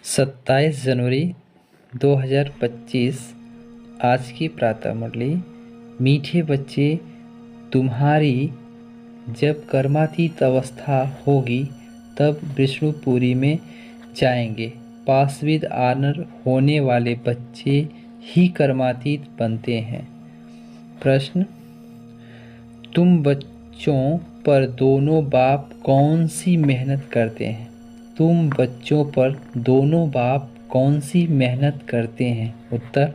27 जनवरी 2025। आज की प्रातः मुरली। मीठे बच्चे, तुम्हारी जब कर्मातीत अवस्था होगी तब विष्णुपुरी में जाएंगे। पाशविद आनर होने वाले बच्चे ही कर्मातीत बनते हैं। प्रश्न: तुम बच्चों पर दोनों बाप कौन सी मेहनत करते हैं? तुम बच्चों पर दोनों बाप कौन सी मेहनत करते हैं? उत्तर: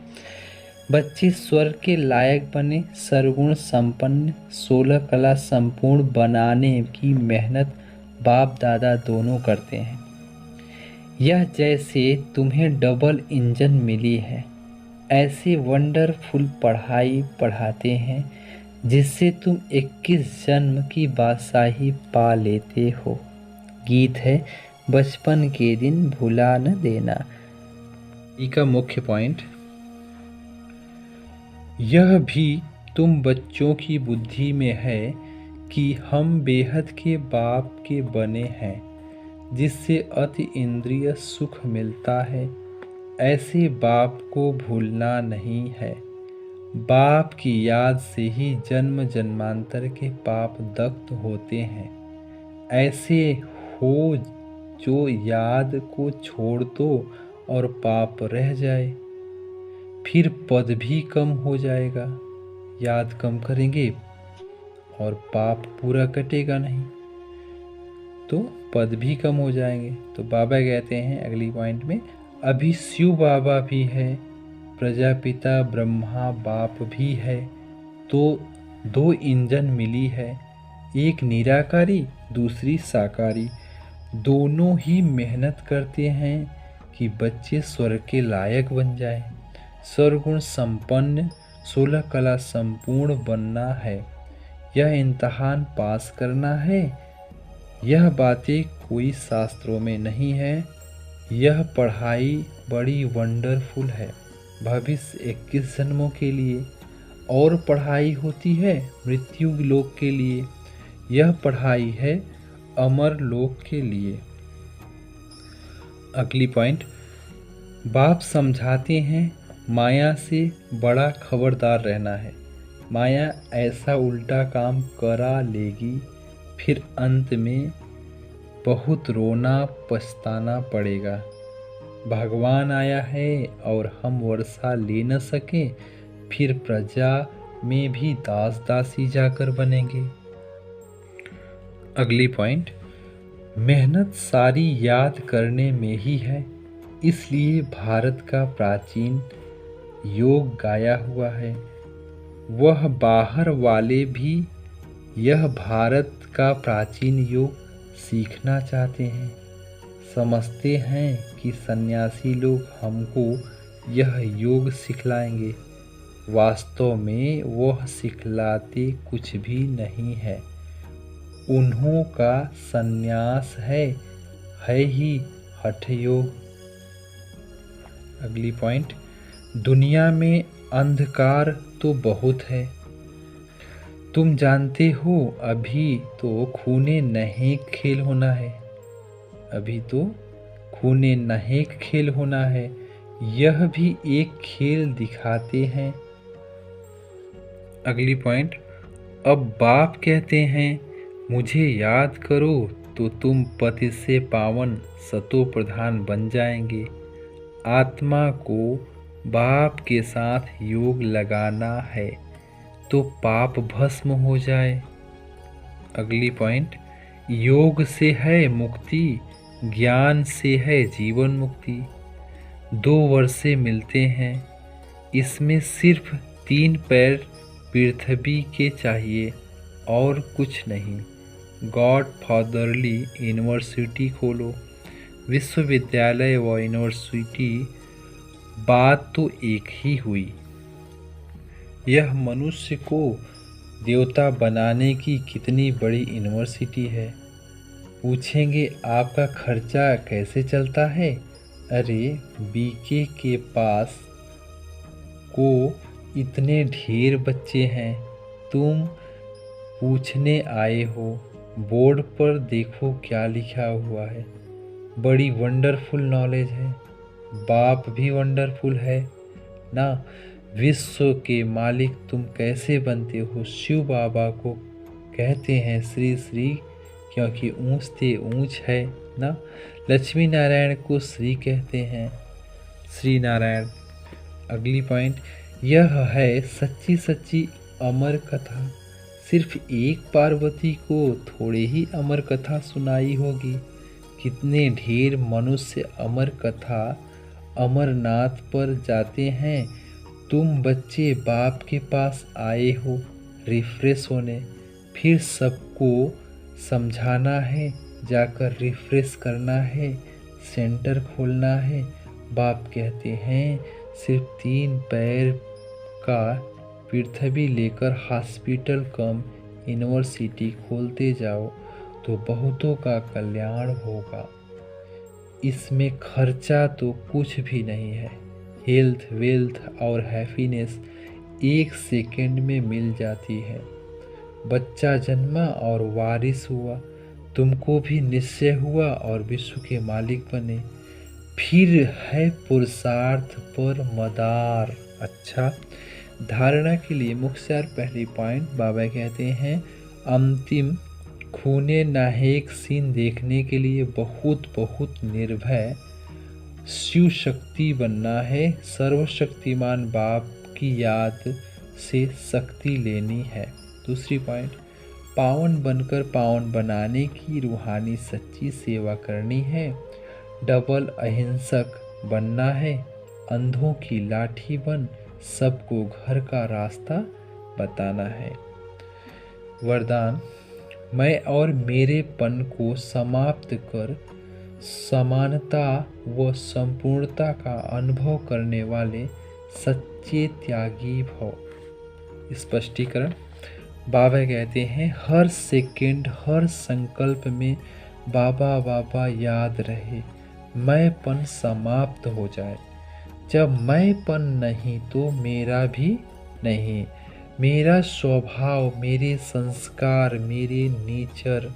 बच्चे स्वर्ग के लायक बने, सर्वगुण संपन्न, 16 कला संपूर्ण बनाने की मेहनत बाप दादा दोनों करते हैं। यह जैसे तुम्हें डबल इंजन मिली है, ऐसे वंडरफुल पढ़ाई पढ़ाते हैं जिससे तुम 21 जन्म की बादशाही पा लेते हो। गीत है बचपन के दिन भुला न देना। इसका मुख्य पॉइंट: यह भी तुम बच्चों की बुद्धि में है कि हम बेहद के बाप के बने हैं, जिससे अति इंद्रिय सुख मिलता है। ऐसे बाप को भूलना नहीं है। बाप की याद से ही जन्म जन्मांतर के पाप दग्ध होते हैं। ऐसे हो जो याद को छोड़ दो और पाप रह जाए, फिर पद भी कम हो जाएगा। याद कम करेंगे और पाप पूरा कटेगा नहीं, तो पद भी कम हो जाएंगे। तो बाबा कहते हैं अगली पॉइंट में, अभी शिव बाबा भी है, प्रजापिता ब्रह्मा बाप भी है, तो 2 इंजन मिली है, एक निराकारी दूसरी साकारी। दोनों ही मेहनत करते हैं कि बच्चे स्वर्ग के लायक बन जाए। सर्वगुण संपन्न, 16 कला संपूर्ण बनना है, यह इम्तहान पास करना है। यह बातें कोई शास्त्रों में नहीं है। यह पढ़ाई बड़ी वंडरफुल है। भविष्य 21 जन्मों के लिए और पढ़ाई होती है मृत्यु लोक के लिए। यह पढ़ाई है अमर लोक के लिए। अगली पॉइंट, बाप समझाते हैं माया से बड़ा खबरदार रहना है। माया ऐसा उल्टा काम करा लेगी, फिर अंत में बहुत रोना पछताना पड़ेगा। भगवान आया है और हम वर्षा ले न सके, फिर प्रजा में भी दास दासी जाकर बनेंगे। अगली पॉइंट, मेहनत सारी याद करने में ही है, इसलिए भारत का प्राचीन योग गाया हुआ है। वह बाहर वाले भी यह भारत का प्राचीन योग सीखना चाहते हैं। समझते हैं कि सन्यासी लोग हमको यह योग सिखलाएंगे। वास्तव में वह सिखलाते कुछ भी नहीं है। उन्हों का सन्यास है ही हठ योग। अगली पॉइंट, दुनिया में अंधकार तो बहुत है। तुम जानते हो अभी तो खूने नहेक खेल होना है। अभी तो खूने नहेक खेल होना है। यह भी एक खेल दिखाते हैं। अगली पॉइंट, अब बाप कहते हैं मुझे याद करो तो तुम पति से पावन सतो प्रधान बन जाएंगे। आत्मा को बाप के साथ योग लगाना है तो पाप भस्म हो जाए। अगली पॉइंट, योग से है मुक्ति, ज्ञान से है जीवन मुक्ति। 2 वर्षे मिलते हैं, इसमें सिर्फ 3 पैर पृथ्वी के चाहिए और कुछ नहीं। गॉड फादरली यूनिवर्सिटी खोलो। विश्वविद्यालय व यूनिवर्सिटी, बात तो एक ही हुई। यह मनुष्य को देवता बनाने की कितनी बड़ी यूनिवर्सिटी है। पूछेंगे आपका खर्चा कैसे चलता है? अरे बीके के पास को इतने ढेर बच्चे हैं, तुम पूछने आए हो। बोर्ड पर देखो क्या लिखा हुआ है। बड़ी वंडरफुल नॉलेज है। बाप भी वंडरफुल है ना। विश्व के मालिक तुम कैसे बनते हो? शिव बाबा को कहते हैं श्री श्री, क्योंकि ऊंचते ऊंच है ना। लक्ष्मी नारायण को श्री कहते हैं, श्री नारायण। अगली पॉइंट, यह है सच्ची सच्ची अमर कथा। सिर्फ एक पार्वती को थोड़े ही अमर कथा सुनाई होगी, कितने ढेर मनुष्य अमर कथा अमरनाथ पर जाते हैं। तुम बच्चे बाप के पास आए हो रिफ्रेश होने, फिर सबको समझाना है, जाकर रिफ्रेश करना है, सेंटर खोलना है। बाप कहते हैं सिर्फ 3 पैर का पृथ्वी लेकर हॉस्पिटल कम यूनिवर्सिटी खोलते जाओ तो बहुतों का कल्याण होगा। इसमें खर्चा तो कुछ भी नहीं है। हेल्थ, वेल्थ और हैप्पीनेस 1 सेकेंड में मिल जाती है। बच्चा जन्मा और वारिस हुआ, तुमको भी निश्चय हुआ और विश्व के मालिक बने। फिर है पुरुषार्थ पर मदार। अच्छा, धारणा के लिए मुख्य पहली पॉइंट, बाबा कहते हैं अंतिम खूने नाहेक सीन देखने के लिए बहुत बहुत निर्भय शिव शक्ति बनना है। सर्वशक्तिमान बाप की याद से शक्ति लेनी है। दूसरी पॉइंट, पावन बनकर पावन बनाने की रूहानी सच्ची सेवा करनी है। डबल अहिंसक बनना है। अंधों की लाठी बन सबको घर का रास्ता बताना है। वरदान, मैं और मेरेपन को समाप्त कर समानता व संपूर्णता का अनुभव करने वाले सच्चे त्यागी भव। स्पष्टीकरण, बाबा कहते हैं हर सेकंड हर संकल्प में बाबा बाबा याद रहे, मैंपन समाप्त हो जाए। जब मैंपन नहीं तो मेरा भी नहीं। मेरा स्वभाव, मेरे संस्कार, मेरे नेचर,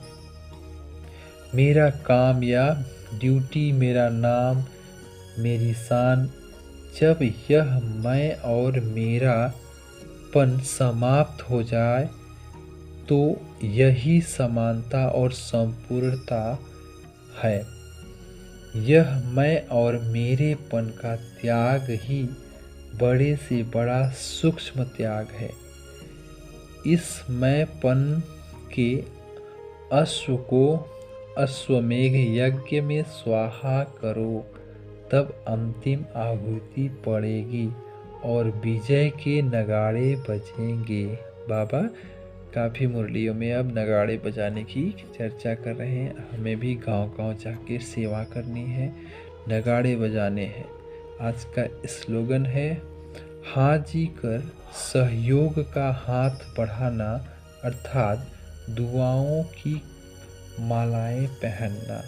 मेरा काम या ड्यूटी, मेरा नाम, मेरी शान, जब यह मैं और मेरापन समाप्त हो जाए तो यही समानता और संपूर्णता है। यह मैं और मेरेपन का त्याग ही बड़े से बड़ा सूक्ष्म त्याग है। इस मैंपन के अश्व को अश्वमेघ यज्ञ में स्वाहा करो, तब अंतिम आहुति पड़ेगी और विजय के नगाड़े बजेंगे। बाबा काफ़ी मुरलियों में अब नगाड़े बजाने की चर्चा कर रहे हैं। हमें भी गांव-गांव जाके सेवा करनी है, नगाड़े बजाने हैं। आज का स्लोगन है हाजी कर सहयोग का हाथ बढ़ाना, अर्थात दुआओं की मालाएं पहनना।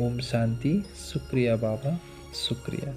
ओम शांति। शुक्रिया बाबा, शुक्रिया।